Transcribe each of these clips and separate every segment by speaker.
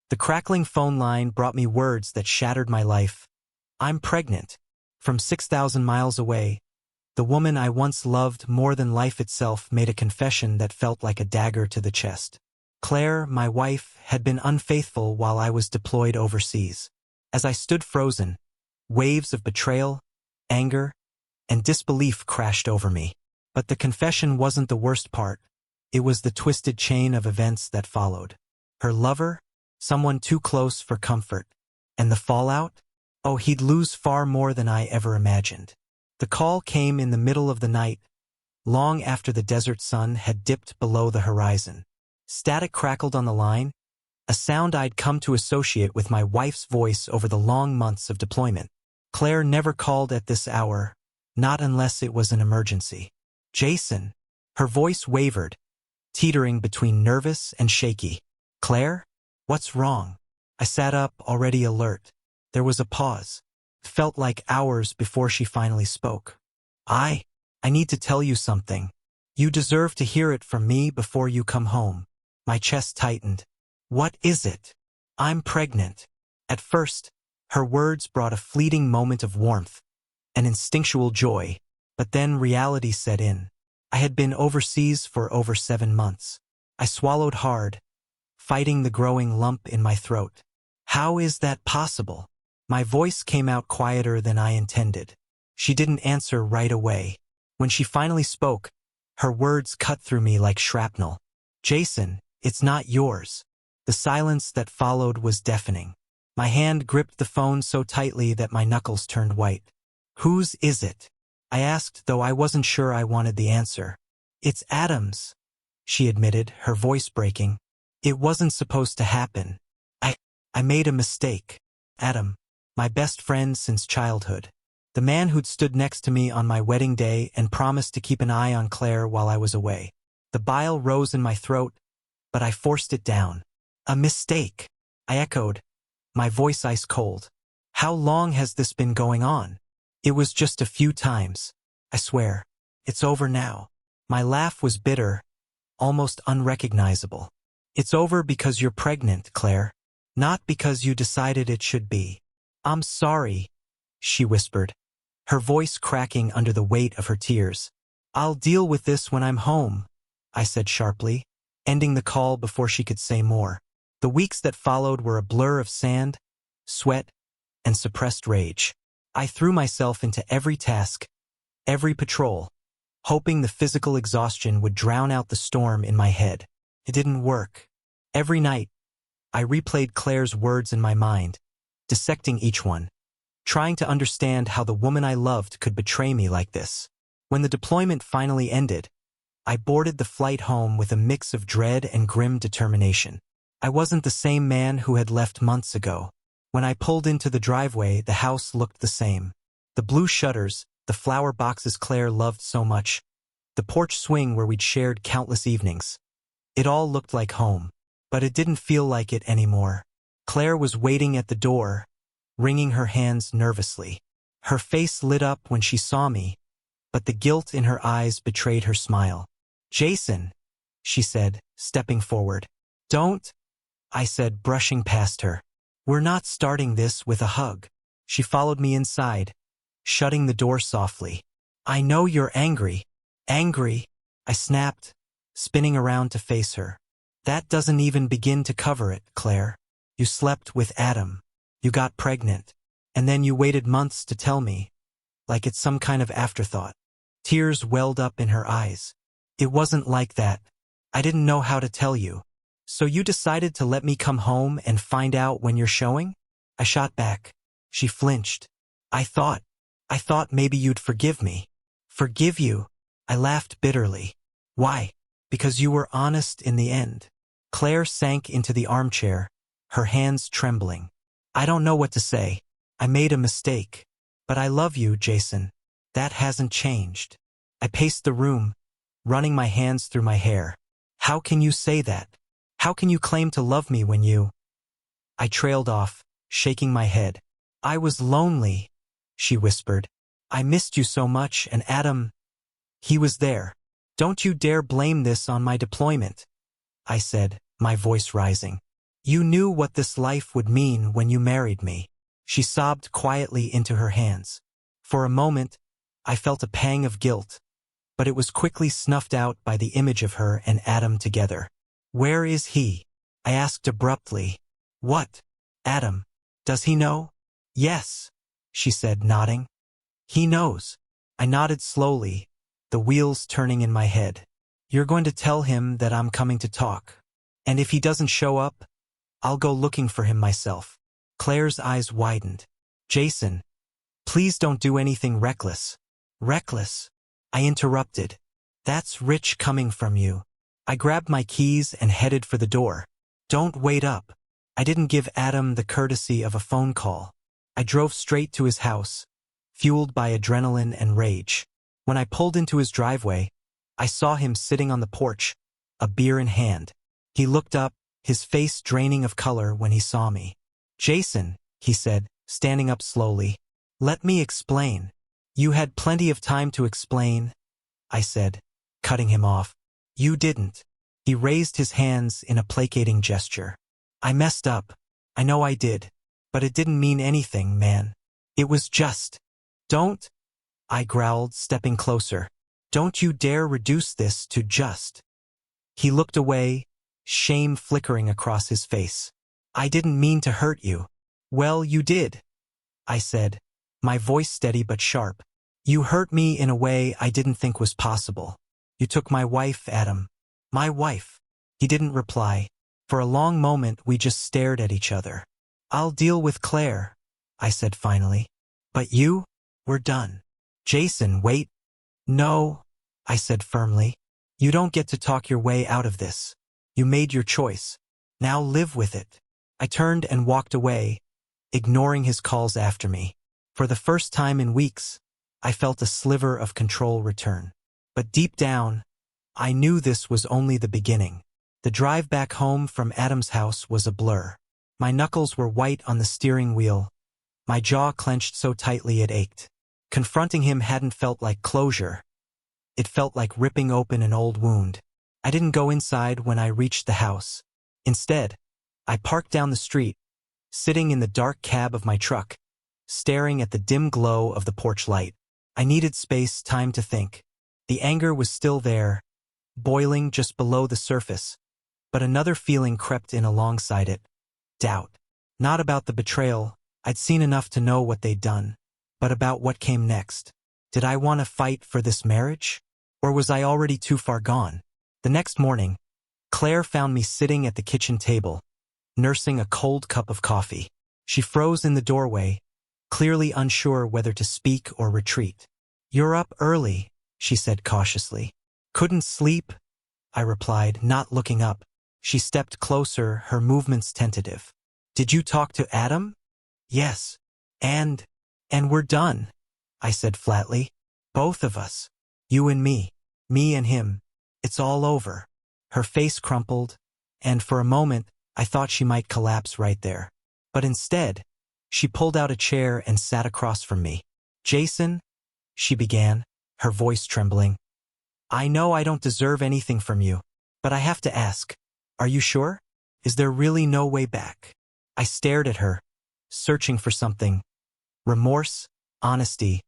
Speaker 1: The crackling phone line brought me words that shattered my life. I'm pregnant. From 6,000 miles away, the woman I once loved more than life itself made a confession that felt like a dagger to the chest. Claire, my wife, had been unfaithful while I was deployed overseas. As I stood frozen, waves of betrayal, anger, and disbelief crashed over me. But the confession wasn't the worst part. It was the twisted chain of events that followed. Her lover, someone too close for comfort. And the fallout? Oh, he'd lose far more than I ever imagined. The call came in the middle of the night, long after the desert sun had dipped below the horizon. Static crackled on the line, a sound I'd come to associate with my wife's voice over the long months of deployment. Claire never called at this hour, not unless it was an emergency. Jason. Her voice wavered, teetering between nervous and shaky. Claire? What's wrong? I sat up, already alert. There was a pause. It felt like hours before she finally spoke. I need to tell you something. You deserve to hear it from me before you come home. My chest tightened. What is it? I'm pregnant. At first, her words brought a fleeting moment of warmth, an instinctual joy, but then reality set in. I had been overseas for over 7 months. I swallowed hard, fighting the growing lump in my throat. How is that possible? My voice came out quieter than I intended. She didn't answer right away. When she finally spoke, her words cut through me like shrapnel. Jason, it's not yours. The silence that followed was deafening. My hand gripped the phone so tightly that my knuckles turned white. Whose is it? I asked, though I wasn't sure I wanted the answer. It's Adam's, she admitted, her voice breaking. It wasn't supposed to happen. I made a mistake. Adam, my best friend since childhood. The man who'd stood next to me on my wedding day and promised to keep an eye on Claire while I was away. The bile rose in my throat, but I forced it down. A mistake, I echoed, my voice ice cold. How long has this been going on? It was just a few times. I swear. It's over now. My laugh was bitter, almost unrecognizable. It's over because you're pregnant, Claire. Not because you decided it should be. I'm sorry, she whispered, her voice cracking under the weight of her tears. I'll deal with this when I'm home, I said sharply, ending the call before she could say more. The weeks that followed were a blur of sand, sweat, and suppressed rage. I threw myself into every task, every patrol, hoping the physical exhaustion would drown out the storm in my head. It didn't work. Every night, I replayed Claire's words in my mind, dissecting each one, trying to understand how the woman I loved could betray me like this. When the deployment finally ended, I boarded the flight home with a mix of dread and grim determination. I wasn't the same man who had left months ago. When I pulled into the driveway, the house looked the same. The blue shutters, the flower boxes Claire loved so much, the porch swing where we'd shared countless evenings. It all looked like home. But it didn't feel like it anymore. Claire was waiting at the door, wringing her hands nervously. Her face lit up when she saw me, but the guilt in her eyes betrayed her smile. Jason, she said, stepping forward. Don't, I said, brushing past her. We're not starting this with a hug. She followed me inside, shutting the door softly. I know you're angry. Angry, I snapped, spinning around to face her. That doesn't even begin to cover it, Claire. You slept with Adam. You got pregnant. And then you waited months to tell me, like it's some kind of afterthought. Tears welled up in her eyes. It wasn't like that. I didn't know how to tell you. So you decided to let me come home and find out when you're showing? I shot back. She flinched. I thought maybe you'd forgive me. Forgive you? I laughed bitterly. Why? Because you were honest in the end. Claire sank into the armchair, her hands trembling. I don't know what to say. I made a mistake. But I love you, Jason. That hasn't changed. I paced the room, running my hands through my hair. How can you say that? How can you claim to love me when you... I trailed off, shaking my head. I was lonely, she whispered. I missed you so much, and Adam... He was there. Don't you dare blame this on my deployment, I said, my voice rising. You knew what this life would mean when you married me. She sobbed quietly into her hands. For a moment, I felt a pang of guilt, but it was quickly snuffed out by the image of her and Adam together. Where is he? I asked abruptly. What? Adam. Does he know? Yes, she said, nodding. He knows. I nodded slowly, the wheels turning in my head. You're going to tell him that I'm coming to talk. And if he doesn't show up, I'll go looking for him myself. Claire's eyes widened. Jason, please don't do anything reckless. Reckless? I interrupted. That's rich coming from you. I grabbed my keys and headed for the door. Don't wait up. I didn't give Adam the courtesy of a phone call. I drove straight to his house, fueled by adrenaline and rage. When I pulled into his driveway, I saw him sitting on the porch, a beer in hand. He looked up, his face draining of color when he saw me. Jason, he said, standing up slowly. Let me explain. You had plenty of time to explain, I said, cutting him off. You didn't. He raised his hands in a placating gesture. I messed up. I know I did. But it didn't mean anything, man. It was just. Don't, I growled, stepping closer. Don't you dare reduce this to just. He looked away, shame flickering across his face. I didn't mean to hurt you. Well, you did, I said, my voice steady but sharp. You hurt me in a way I didn't think was possible. You took my wife, Adam. My wife. He didn't reply. For a long moment we just stared at each other. I'll deal with Claire, I said finally. But you? We're done. Jason, wait. No, I said firmly. You don't get to talk your way out of this. You made your choice. Now live with it. I turned and walked away, ignoring his calls after me. For the first time in weeks, I felt a sliver of control return. But deep down, I knew this was only the beginning. The drive back home from Adam's house was a blur. My knuckles were white on the steering wheel, my jaw clenched so tightly it ached. Confronting him hadn't felt like closure. It felt like ripping open an old wound. I didn't go inside when I reached the house. Instead, I parked down the street, sitting in the dark cab of my truck, staring at the dim glow of the porch light. I needed space, time to think. The anger was still there, boiling just below the surface, but another feeling crept in alongside it. Doubt. Not about the betrayal, I'd seen enough to know what they'd done, but about what came next. Did I want to fight for this marriage? Or was I already too far gone? The next morning, Claire found me sitting at the kitchen table, nursing a cold cup of coffee. She froze in the doorway, clearly unsure whether to speak or retreat. You're up early, she said cautiously. Couldn't sleep, I replied, not looking up. She stepped closer, her movements tentative. Did you talk to Adam? Yes. And we're done, I said flatly. Both of us. You and me and him. It's all over. Her face crumpled, and for a moment, I thought she might collapse right there. But instead, she pulled out a chair and sat across from me. Jason, she began, her voice trembling. I know I don't deserve anything from you, but I have to ask, are you sure? Is there really no way back? I stared at her, searching for something. Remorse, honesty,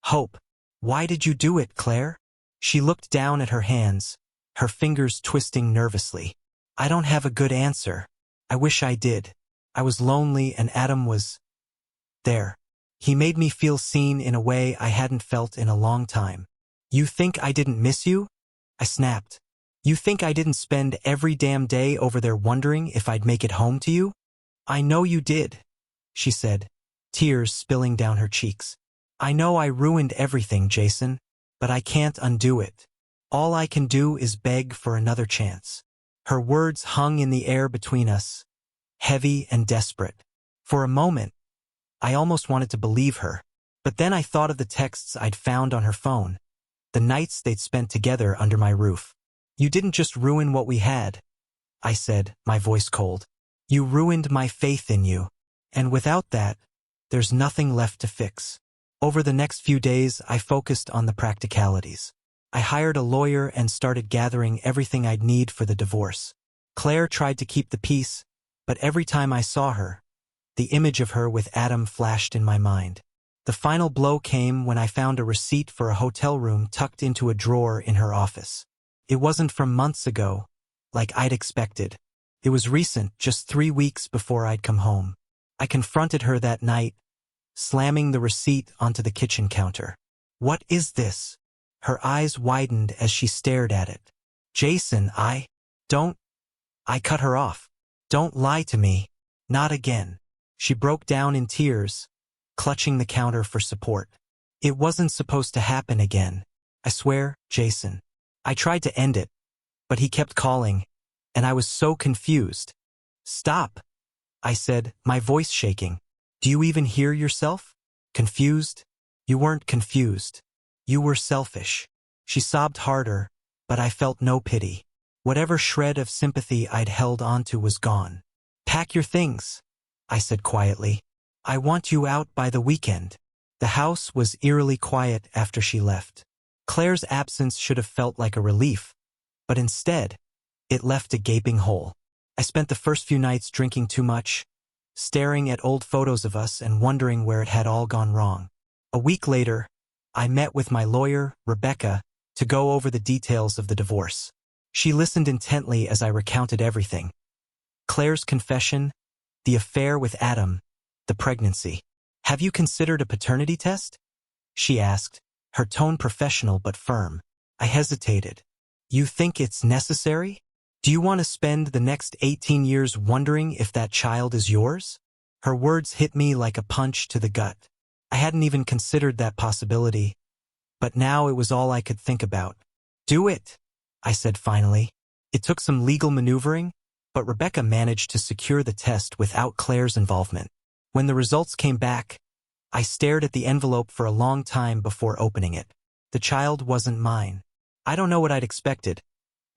Speaker 1: hope. Why did you do it, Claire? She looked down at her hands, her fingers twisting nervously. I don't have a good answer. I wish I did. I was lonely and Adam was there. He made me feel seen in a way I hadn't felt in a long time. You think I didn't miss you? I snapped. You think I didn't spend every damn day over there wondering if I'd make it home to you? I know you did, she said, tears spilling down her cheeks. I know I ruined everything, Jason, but I can't undo it. All I can do is beg for another chance. Her words hung in the air between us, heavy and desperate. For a moment, I almost wanted to believe her, but then I thought of the texts I'd found on her phone, the nights they'd spent together under my roof. You didn't just ruin what we had, I said, my voice cold. You ruined my faith in you, and without that, there's nothing left to fix. Over the next few days, I focused on the practicalities. I hired a lawyer and started gathering everything I'd need for the divorce. Claire tried to keep the peace, But every time I saw her, the image of her with Adam flashed in my mind. The final blow came when I found a receipt for a hotel room tucked into a drawer in her office. It wasn't from months ago, like I'd expected. It was recent, just 3 weeks before I'd come home. I confronted her that night, slamming the receipt onto the kitchen counter. "What is this?" Her eyes widened as she stared at it. "Jason, don't." I cut her off. "Don't lie to me. Not again." She broke down in tears, clutching the counter for support. "It wasn't supposed to happen again. I swear, Jason." I tried to end it, but he kept calling, and I was so confused. "Stop," I said, my voice shaking. "Do you even hear yourself? Confused? You weren't confused. You were selfish." She sobbed harder, but I felt no pity. Whatever shred of sympathy I'd held onto was gone. "Pack your things," I said quietly. "I want you out by the weekend." The house was eerily quiet after she left. Claire's absence should have felt like a relief, but instead, it left a gaping hole. I spent the first few nights drinking too much, staring at old photos of us and wondering where it had all gone wrong. A week later, I met with my lawyer, Rebecca, to go over the details of the divorce. She listened intently as I recounted everything. Claire's confession, the affair with Adam, the pregnancy. "Have you considered a paternity test?" she asked, her tone professional but firm. I hesitated. "You think it's necessary? Do you want to spend the next 18 years wondering if that child is yours?" Her words hit me like a punch to the gut. I hadn't even considered that possibility, but now it was all I could think about. "Do it," I said finally. It took some legal maneuvering, but Rebecca managed to secure the test without Claire's involvement. When the results came back, I stared at the envelope for a long time before opening it. The child wasn't mine. I don't know what I'd expected,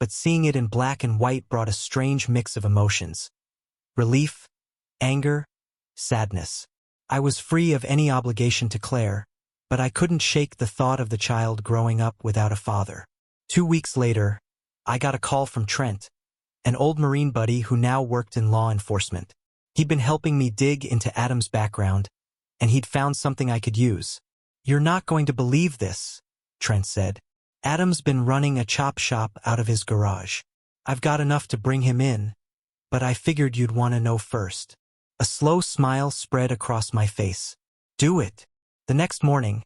Speaker 1: but seeing it in black and white brought a strange mix of emotions. Relief, anger, sadness. I was free of any obligation to Claire, but I couldn't shake the thought of the child growing up without a father. 2 weeks later, I got a call from Trent, an old Marine buddy who now worked in law enforcement. He'd been helping me dig into Adam's background, and he'd found something I could use. "You're not going to believe this," Trent said. "Adam's been running a chop shop out of his garage. I've got enough to bring him in, but I figured you'd want to know first." A slow smile spread across my face. "Do it." The next morning,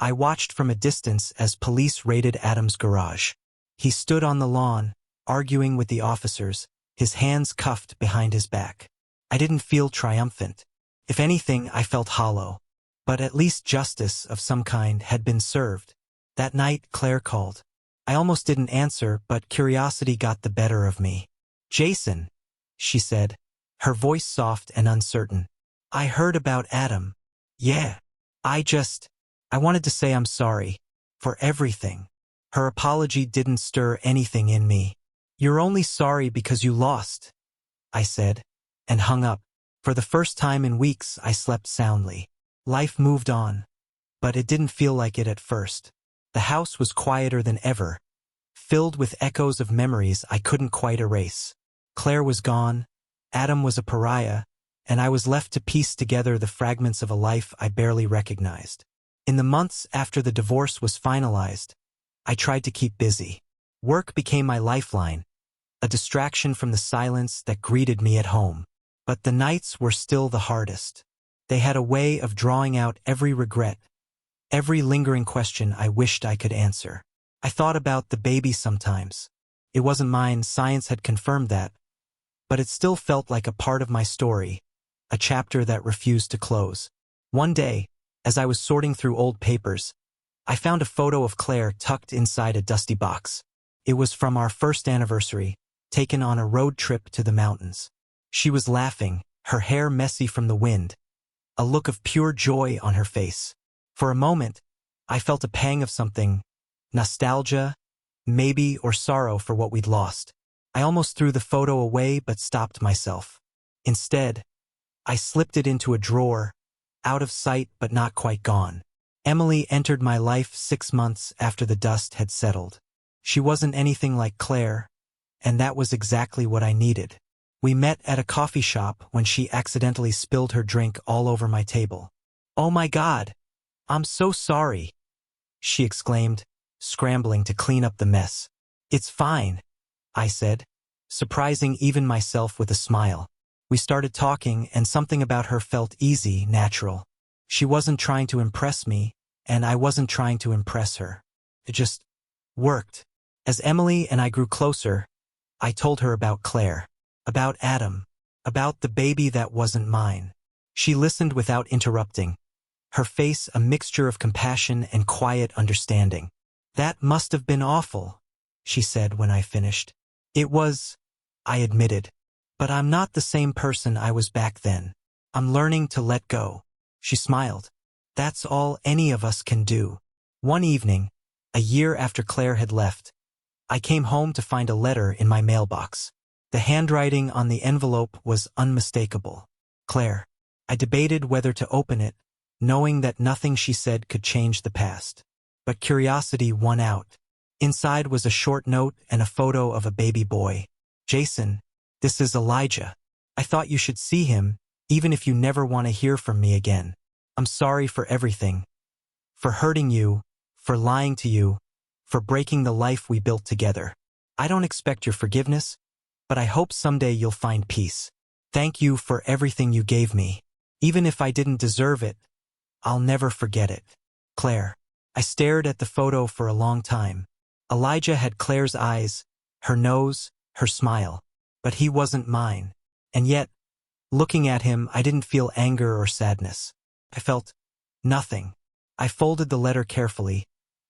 Speaker 1: I watched from a distance as police raided Adam's garage. He stood on the lawn, arguing with the officers, his hands cuffed behind his back. I didn't feel triumphant. If anything, I felt hollow. But at least justice of some kind had been served. That night, Claire called. I almost didn't answer, but curiosity got the better of me. "Jason," she said, her voice soft and uncertain. "I heard about Adam." "Yeah. I wanted to say I'm sorry. For everything." Her apology didn't stir anything in me. "You're only sorry because you lost," I said, and hung up. For the first time in weeks, I slept soundly. Life moved on, but it didn't feel like it at first. The house was quieter than ever, filled with echoes of memories I couldn't quite erase. Claire was gone, Adam was a pariah, and I was left to piece together the fragments of a life I barely recognized. In the months after the divorce was finalized, I tried to keep busy. Work became my lifeline, a distraction from the silence that greeted me at home. But the nights were still the hardest. They had a way of drawing out every regret, every lingering question I wished I could answer. I thought about the baby sometimes. It wasn't mine, science had confirmed that, but it still felt like a part of my story, a chapter that refused to close. One day, as I was sorting through old papers, I found a photo of Claire tucked inside a dusty box. It was from our first anniversary, taken on a road trip to the mountains. She was laughing, her hair messy from the wind, a look of pure joy on her face. For a moment, I felt a pang of something, nostalgia, maybe, or sorrow for what we'd lost. I almost threw the photo away but stopped myself. Instead, I slipped it into a drawer, out of sight but not quite gone. Emily entered my life 6 months after the dust had settled. She wasn't anything like Claire, and that was exactly what I needed. We met at a coffee shop when she accidentally spilled her drink all over my table. "Oh my God! I'm so sorry!" she exclaimed, scrambling to clean up the mess. "It's fine," I said, surprising even myself with a smile. We started talking, and something about her felt easy, natural. She wasn't trying to impress me, and I wasn't trying to impress her. It just worked. As Emily and I grew closer, I told her about Claire, about Adam, about the baby that wasn't mine. She listened without interrupting, her face a mixture of compassion and quiet understanding. "That must have been awful," she said when I finished. "It was," I admitted. "But I'm not the same person I was back then. I'm learning to let go." She smiled. "That's all any of us can do." One evening, a year after Claire had left, I came home to find a letter in my mailbox. The handwriting on the envelope was unmistakable. "Claire." I debated whether to open it, knowing that nothing she said could change the past. But curiosity won out. Inside was a short note and a photo of a baby boy. "Jason, this is Elijah. I thought you should see him, even if you never want to hear from me again. I'm sorry for everything. For hurting you, for lying to you, for breaking the life we built together. I don't expect your forgiveness, but I hope someday you'll find peace. Thank you for everything you gave me. Even if I didn't deserve it, I'll never forget it. Claire." I stared at the photo for a long time. Elijah had Claire's eyes, her nose, her smile. But he wasn't mine. And yet, looking at him, I didn't feel anger or sadness. I felt nothing. I folded the letter carefully,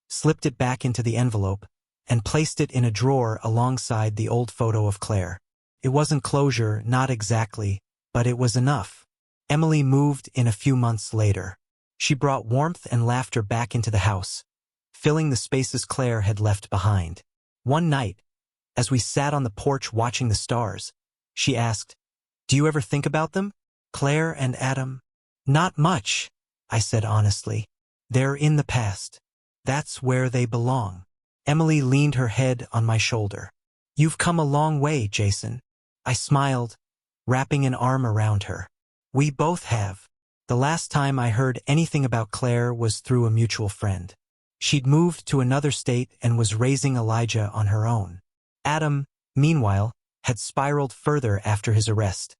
Speaker 1: slipped it back into the envelope, and placed it in a drawer alongside the old photo of Claire. It wasn't closure, not exactly, but it was enough. Emily moved in a few months later. She brought warmth and laughter back into the house, filling the spaces Claire had left behind. One night, as we sat on the porch watching the stars, she asked, "Do you ever think about them? Claire and Adam?" "Not much," I said honestly. "They're in the past. That's where they belong." Emily leaned her head on my shoulder. "You've come a long way, Jason." I smiled, wrapping an arm around her. "We both have." The last time I heard anything about Claire was through a mutual friend. She'd moved to another state and was raising Elijah on her own. Adam, meanwhile, had spiraled further after his arrest,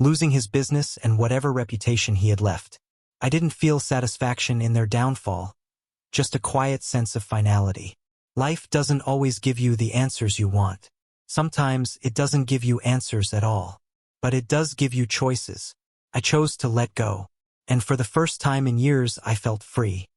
Speaker 1: losing his business and whatever reputation he had left. I didn't feel satisfaction in their downfall, just a quiet sense of finality. Life doesn't always give you the answers you want. Sometimes it doesn't give you answers at all. But it does give you choices. I chose to let go. And for the first time in years, I felt free.